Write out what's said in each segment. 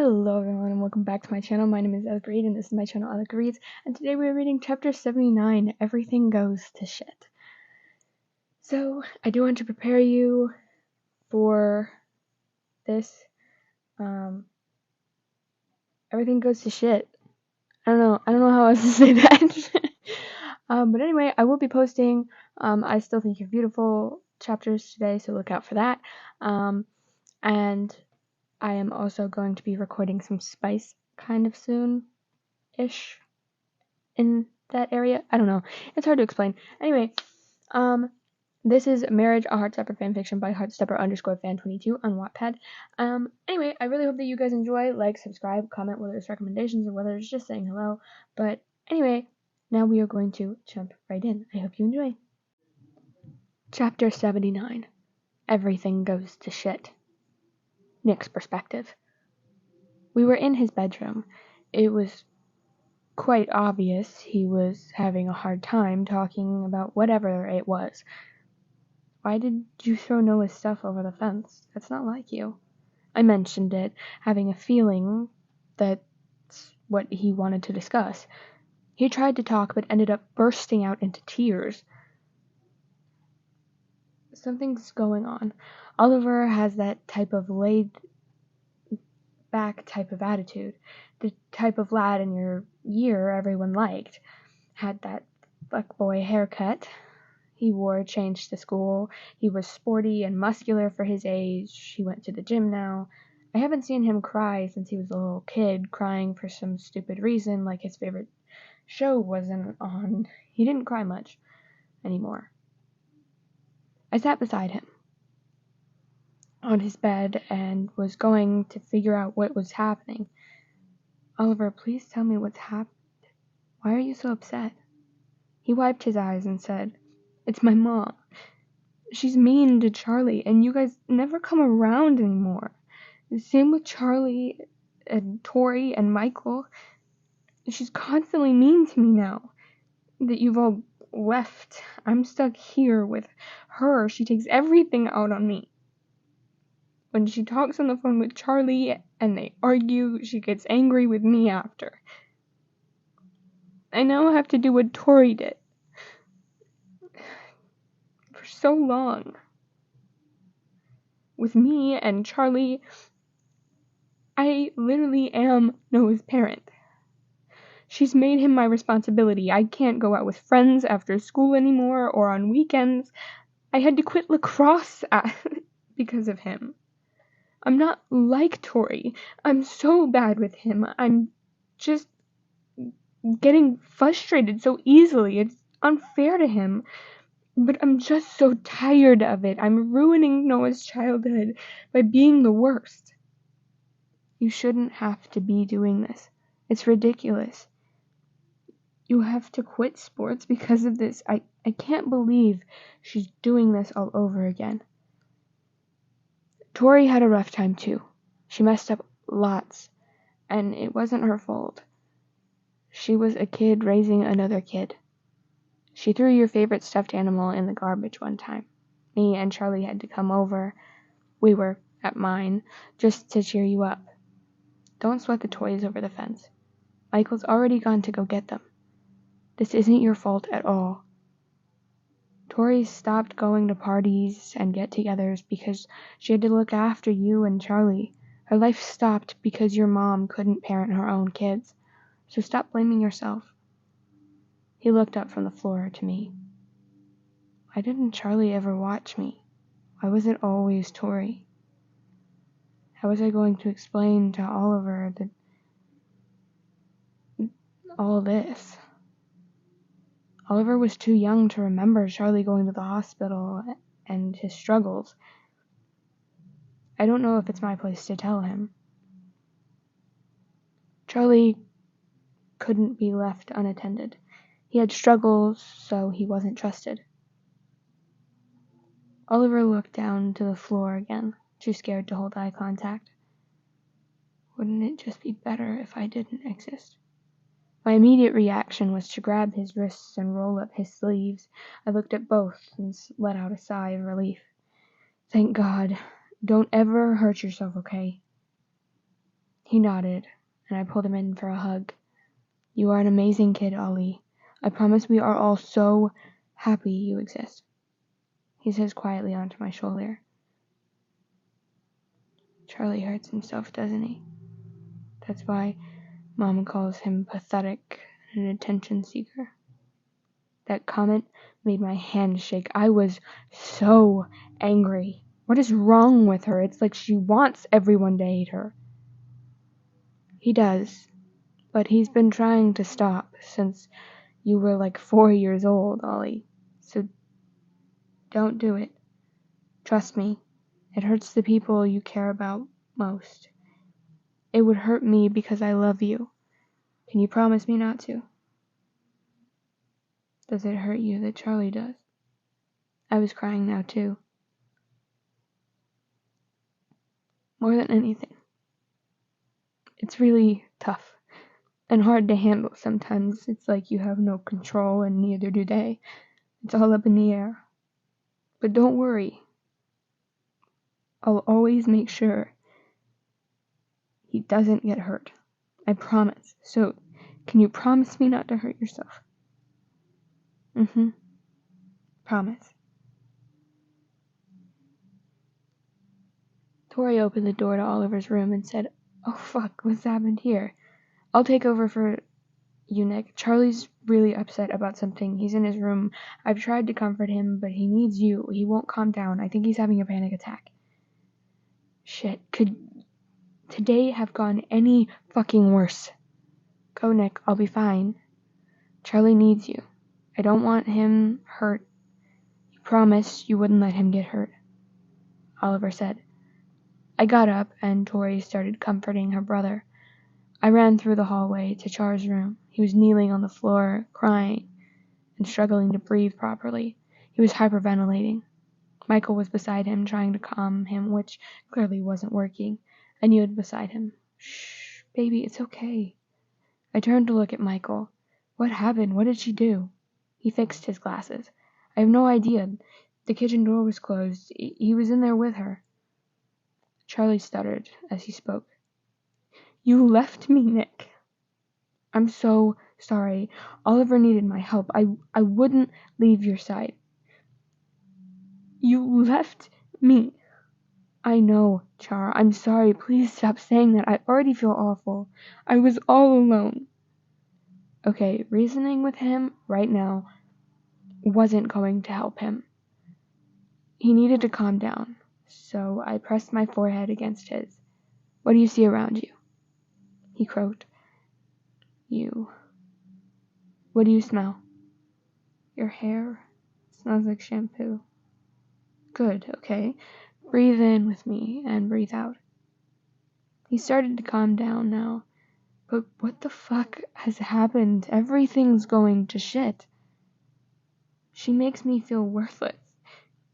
Hello everyone and welcome back to my channel. My name is Alec Reed and this is my channel Alec Reads, and today we're reading chapter 79, Everything Goes to Shit. So I do want to prepare you for this. Everything goes to shit. I don't know how else to say that. But anyway, I will be posting I Still Think You're Beautiful chapters today, so look out for that. And I am also going to be recording some Spice kind of soon-ish in that area. I don't know. It's hard to explain. Anyway, this is Marriage, a Heartstopper fanfiction by heartstopper_fan22 on Wattpad. Anyway, I really hope that you guys enjoy. Like, subscribe, comment whether it's recommendations or whether it's just saying hello. But anyway, now we are going to jump right in. I hope you enjoy. Chapter 79. Everything Goes to Shit. Nick's perspective. We were in his bedroom. It was quite obvious he was having a hard time talking about whatever it was. Why did you throw Noah's stuff over the fence? That's not like you. I mentioned it, having a feeling that's what he wanted to discuss. He tried to talk, but ended up bursting out into tears. Something's going on. Oliver has that type of laid-back type of attitude. The type of lad in your year everyone liked. Had that fuckboy haircut. He wore chains to school. He was sporty and muscular for his age. He went to the gym now. I haven't seen him cry since he was a little kid, crying for some stupid reason, like his favorite show wasn't on. He didn't cry much anymore. I sat beside him on his bed and was going to figure out what was happening. Oliver, please tell me what's happened. Why are you so upset? He wiped his eyes and said, It's my mom. She's mean to Charlie, and you guys never come around anymore. The same with Charlie and Tori and Michael. She's constantly mean to me now that you've all left. I'm stuck here with her. She takes everything out on me. When she talks on the phone with Charlie and they argue, she gets angry with me after. I now have to do what Tori did. For so long. With me and Charlie, I literally am Noah's parent. She's made him my responsibility. I can't go out with friends after school anymore or on weekends. I had to quit lacrosse because of him. I'm not like Tori. I'm so bad with him. I'm just getting frustrated so easily. It's unfair to him. But I'm just so tired of it. I'm ruining Noah's childhood by being the worst. You shouldn't have to be doing this. It's ridiculous. You have to quit sports because of this. I can't believe she's doing this all over again. Tori had a rough time too. She messed up lots, and it wasn't her fault. She was a kid raising another kid. She threw your favorite stuffed animal in the garbage one time. Me and Charlie had to come over. We were at mine, just to cheer you up. Don't sweat the toys over the fence. Michael's already gone to go get them. This isn't your fault at all. Tori stopped going to parties and get-togethers because she had to look after you and Charlie. Her life stopped because your mom couldn't parent her own kids. So stop blaming yourself. He looked up from the floor to me. Why didn't Charlie ever watch me? Why was it always Tori? How was I going to explain to Oliver that all this? Oliver was too young to remember Charlie going to the hospital and his struggles. I don't know if it's my place to tell him. Charlie couldn't be left unattended. He had struggles, so he wasn't trusted. Oliver looked down to the floor again, too scared to hold eye contact. Wouldn't it just be better if I didn't exist? My immediate reaction was to grab his wrists and roll up his sleeves. I looked at both and let out a sigh of relief. Thank God. Don't ever hurt yourself, okay? He nodded, and I pulled him in for a hug. You are an amazing kid, Ollie. I promise we are all so happy you exist. He says quietly onto my shoulder. Charlie hurts himself, doesn't he? That's why Mom calls him pathetic and an attention seeker. That comment made my hand shake. I was so angry. What is wrong with her? It's like she wants everyone to hate her. He does, but he's been trying to stop since you were like 4 years old, Ollie. So don't do it. Trust me, it hurts the people you care about most. It would hurt me because I love you. Can you promise me not to? Does it hurt you that Charlie does? I was crying now too. More than anything. It's really tough and hard to handle sometimes. It's like you have no control and neither do they. It's all up in the air. But don't worry. I'll always make sure he doesn't get hurt. I promise. So, can you promise me not to hurt yourself? Promise. Tori opened the door to Oliver's room and said, "Oh fuck, what's happened here? I'll take over for you, Nick. Charlie's really upset about something. He's in his room. I've tried to comfort him, but he needs you. He won't calm down. I think he's having a panic attack." Shit, could today have gone any fucking worse? Go, Nick, I'll be fine. Charlie needs you. I don't want him hurt. You promised you wouldn't let him get hurt, Oliver said. I got up, and Tori started comforting her brother. I ran through the hallway to Char's room. He was kneeling on the floor, crying, and struggling to breathe properly. He was hyperventilating. Michael was beside him, trying to calm him, which clearly wasn't working. I kneeled beside him. Shh, baby, it's okay. I turned to look at Michael. What happened? What did she do? He fixed his glasses. I have no idea. The kitchen door was closed. He was in there with her. Charlie stuttered as he spoke. You left me, Nick. I'm so sorry. Oliver needed my help. I wouldn't leave your side. You left me. I know, Char. I'm sorry. Please stop saying that. I already feel awful. I was all alone. Okay, reasoning with him right now wasn't going to help him. He needed to calm down, so I pressed my forehead against his. What do you see around you? He croaked. You. What do you smell? Your hair smells like shampoo. Good, okay. Breathe in with me and breathe out. He started to calm down now. But what the fuck has happened? Everything's going to shit. She makes me feel worthless.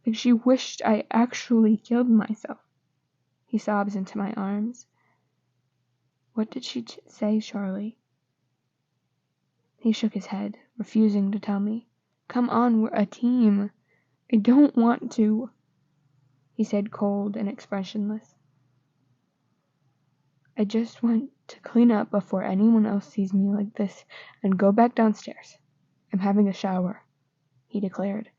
Like she wished I actually killed myself. He sobs into my arms. What did she say, Charlie? He shook his head, refusing to tell me. Come on, we're a team. I don't want to, he said, cold and expressionless. I just want to clean up before anyone else sees me like this and go back downstairs. I'm having a shower, he declared.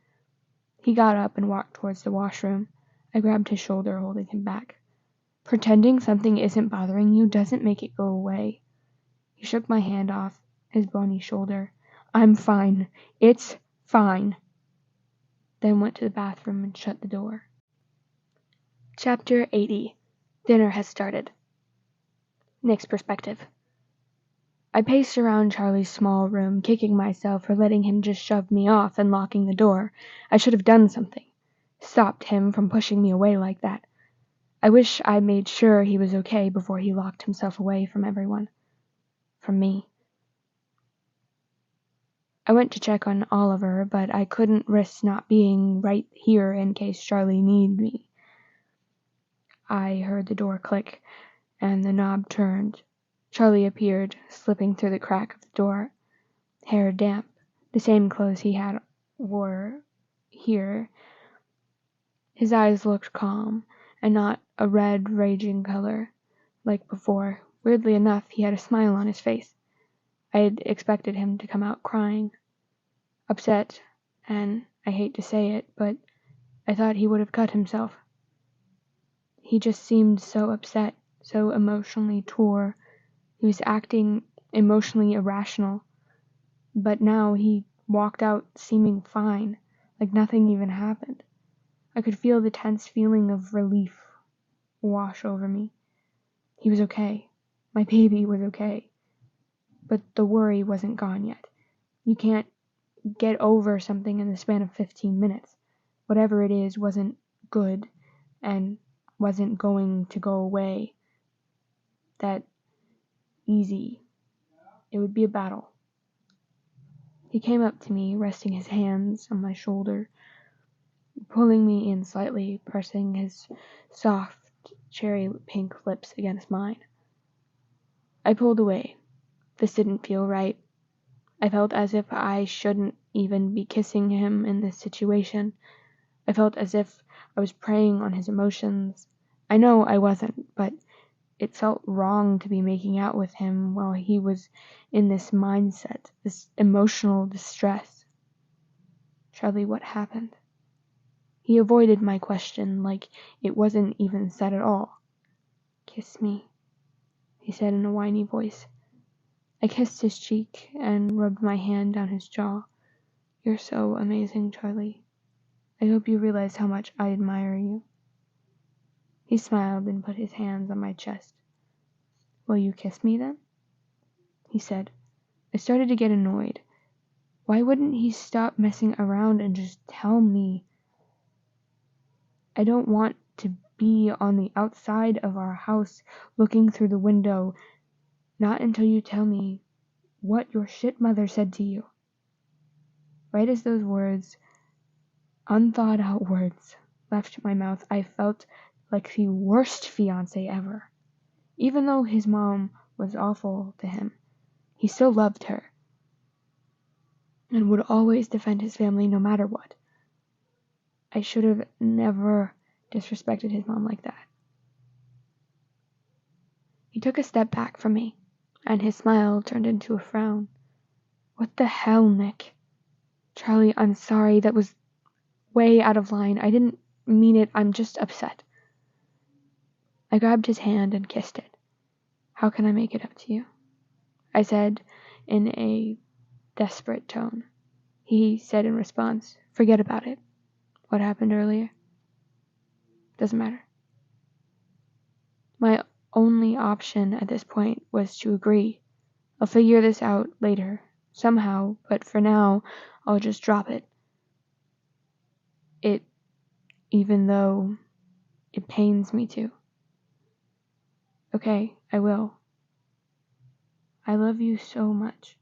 He got up and walked towards the washroom. I grabbed his shoulder, holding him back. Pretending something isn't bothering you doesn't make it go away. He shook my hand off his bony shoulder. I'm fine. It's fine. Then went to the bathroom and shut the door. Chapter 80. Dinner has started. Nick's perspective. I paced around Charlie's small room, kicking myself for letting him just shove me off and locking the door. I should have done something. Stopped him from pushing me away like that. I wish I made sure he was okay before he locked himself away from everyone. From me. I went to check on Oliver, but I couldn't risk not being right here in case Charlie needed me. I heard the door click, and the knob turned. Charlie appeared, slipping through the crack of the door. Hair damp, the same clothes he had wore here. His eyes looked calm, and not a red, raging color, like before, Weirdly enough, he had a smile on his face. I had expected him to come out crying, upset, and I hate to say it, but I thought he would have cut himself. He just seemed so upset, so emotionally tore. He was acting emotionally irrational, but now he walked out seeming fine, like nothing even happened. I could feel the tense feeling of relief wash over me. He was okay. My baby was okay. But the worry wasn't gone yet. You can't get over something in the span of 15 minutes. Whatever it is wasn't good and wasn't going to go away that easy. It would be a battle. He came up to me, resting his hands on my shoulder, pulling me in slightly, pressing his soft, cherry pink lips against mine. I pulled away. This didn't feel right. I felt as if I shouldn't even be kissing him in this situation. I felt as if I was preying on his emotions. I know I wasn't, but it felt wrong to be making out with him while he was in this mindset, this emotional distress. Charlie, what happened? He avoided my question like it wasn't even said at all. Kiss me, he said in a whiny voice. I kissed his cheek and rubbed my hand down his jaw. You're so amazing, Charlie. I hope you realize how much I admire you. He smiled and put his hands on my chest. Will you kiss me then? He said. I started to get annoyed. Why wouldn't he stop messing around and just tell me? I don't want to be on the outside of our house looking through the window, not until you tell me what your shit mother said to you. Right as those words, unthought out words, left my mouth, I felt like the worst fiancé ever. Even though his mom was awful to him, he still loved her and would always defend his family no matter what. I should have never disrespected his mom like that. He took a step back from me, and his smile turned into a frown. What the hell, Nick? Charlie, I'm sorry, that was way out of line. I didn't mean it, I'm just upset. I grabbed his hand and kissed it. How can I make it up to you? I said in a desperate tone. He said in response, forget about it. What happened earlier? Doesn't matter. My only option at this point was to agree. I'll figure this out later, somehow, but for now, I'll just drop it. Even though it pains me to. Okay, I will. I love you so much.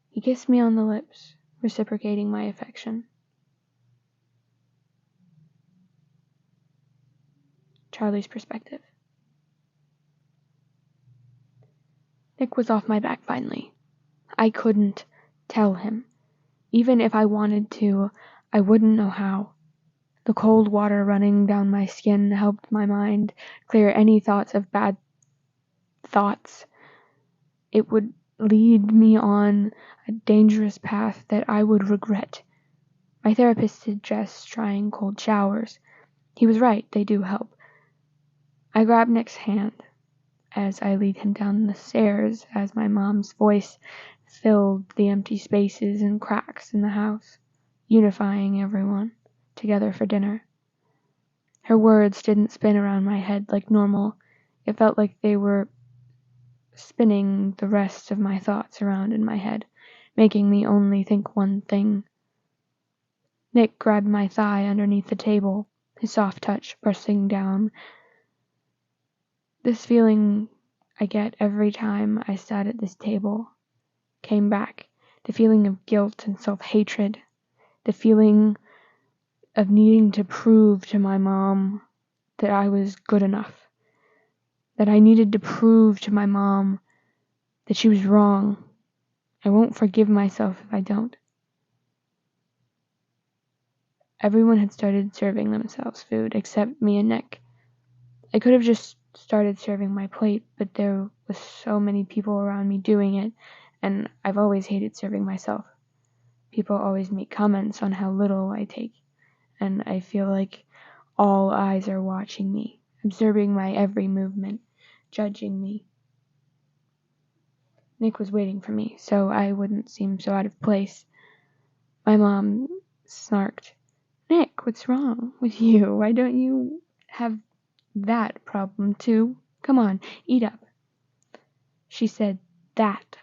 He kissed me on the lips, reciprocating my affection. Charlie's perspective. Nick was off my back finally. I couldn't tell him. Even if I wanted to, I wouldn't know how. The cold water running down my skin helped my mind clear any thoughts of bad thoughts. It would lead me on a dangerous path that I would regret. My therapist suggests trying cold showers. He was right, they do help. I grabbed Nick's hand as I lead him down the stairs as my mom's voice filled the empty spaces and cracks in the house, unifying everyone together for dinner. Her words didn't spin around my head like normal. It felt like they were spinning the rest of my thoughts around in my head, making me only think one thing. Nick grabbed my thigh underneath the table, his soft touch pressing down. This feeling I get every time I sat at this table came back, the feeling of guilt and self-hatred, the feeling of needing to prove to my mom that I was good enough, that I needed to prove to my mom that she was wrong. I won't forgive myself if I don't. Everyone had started serving themselves food except me and Nick. I could have just started serving my plate, but there was so many people around me doing it, and I've always hated serving myself. People always make comments on how little I take, and I feel like all eyes are watching me, observing my every movement, judging me. Nick was waiting for me, so I wouldn't seem so out of place. My mom snarked, "Nick, what's wrong with you? Why don't you have that problem too? Come on, eat up." She said that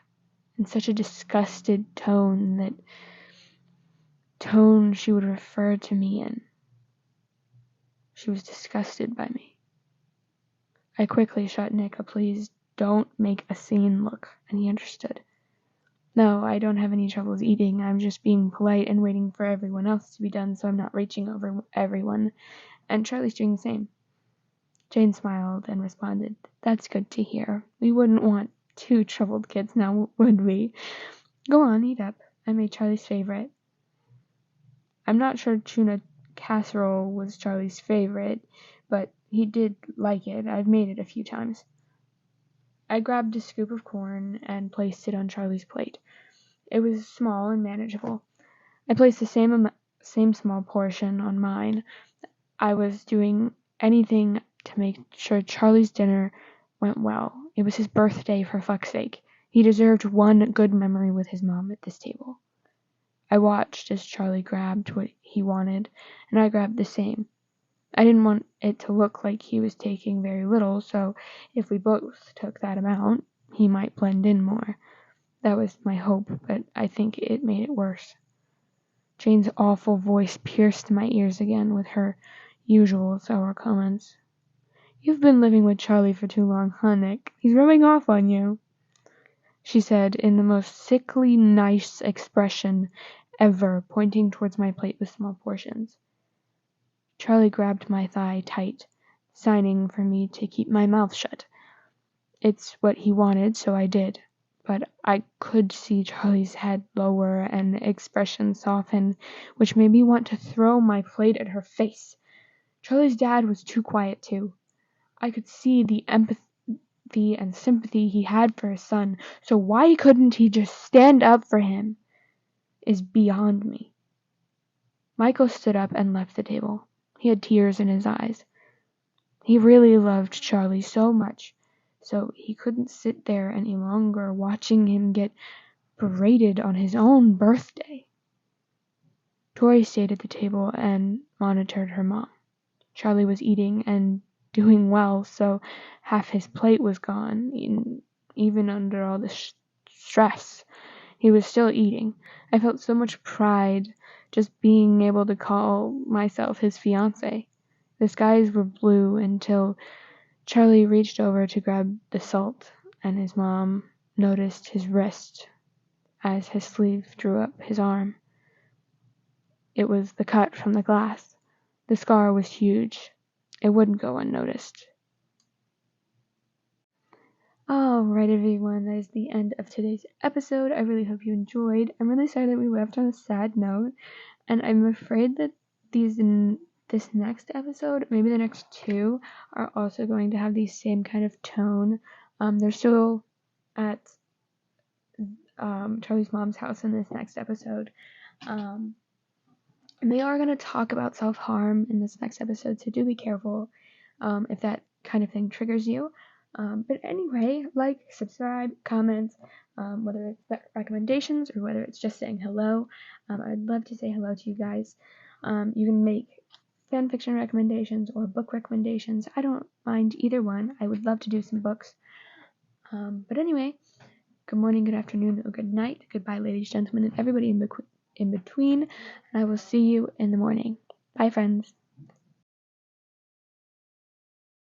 in such a disgusted tone, that tone she would refer to me in. She was disgusted by me. I quickly shut Nick a "please don't make a scene" look, and he understood. No, I don't have any troubles eating. I'm just being polite and waiting for everyone else to be done so I'm not reaching over everyone. And Charlie's doing the same. Jane smiled and responded, "That's good to hear. We wouldn't want 2 troubled kids now, would we? Go on, eat up. I made Charlie's favorite." I'm not sure tuna casserole was Charlie's favorite, but he did like it. I've made it a few times. I grabbed a scoop of corn and placed it on Charlie's plate. It was small and manageable. I placed the same small portion on mine. I was doing anything to make sure Charlie's dinner went well. It was his birthday, for fuck's sake. He deserved one good memory with his mom at this table. I watched as Charlie grabbed what he wanted, and I grabbed the same. I didn't want it to look like he was taking very little, so if we both took that amount, he might blend in more. That was my hope, but I think it made it worse. Jane's awful voice pierced my ears again with her usual sour comments. "You've been living with Charlie for too long, huh, Nick? He's rubbing off on you," she said in the most sickly nice expression ever, pointing towards my plate with small portions. Charlie grabbed my thigh tight, signing for me to keep my mouth shut. It's what he wanted, so I did. But I could see Charlie's head lower and expression soften, which made me want to throw my plate at her face. Charlie's dad was too quiet, too. I could see the empathy and sympathy he had for his son, so why couldn't he just stand up for him is beyond me. Michael stood up and left the table. He had tears in his eyes. He really loved Charlie so much, so he couldn't sit there any longer watching him get berated on his own birthday. Tori stayed at the table and monitored her mom. Charlie was eating and doing well, so half his plate was gone, even under all the stress. He was still eating. I felt so much pride just being able to call myself his fiancé. The skies were blue until Charlie reached over to grab the salt, and his mom noticed his wrist as his sleeve drew up his arm. It was the cut from the glass. The scar was huge. It wouldn't go unnoticed. Alright, everyone, that is the end of today's episode. I really hope you enjoyed. I'm really sorry that we left on a sad note, and I'm afraid that this next episode, maybe the next 2, are also going to have the same kind of tone. They're still at Charlie's mom's house in this next episode. And they are going to talk about self-harm in this next episode, so do be careful if that kind of thing triggers you. But anyway, like, subscribe, comment, whether it's recommendations or whether it's just saying hello. I'd love to say hello to you guys. You can make fanfiction recommendations or book recommendations. I don't mind either one. I would love to do some books. But anyway, good morning, good afternoon, or good night. Goodbye, ladies, gentlemen, and everybody in between. And I will see you in the morning. Bye, friends.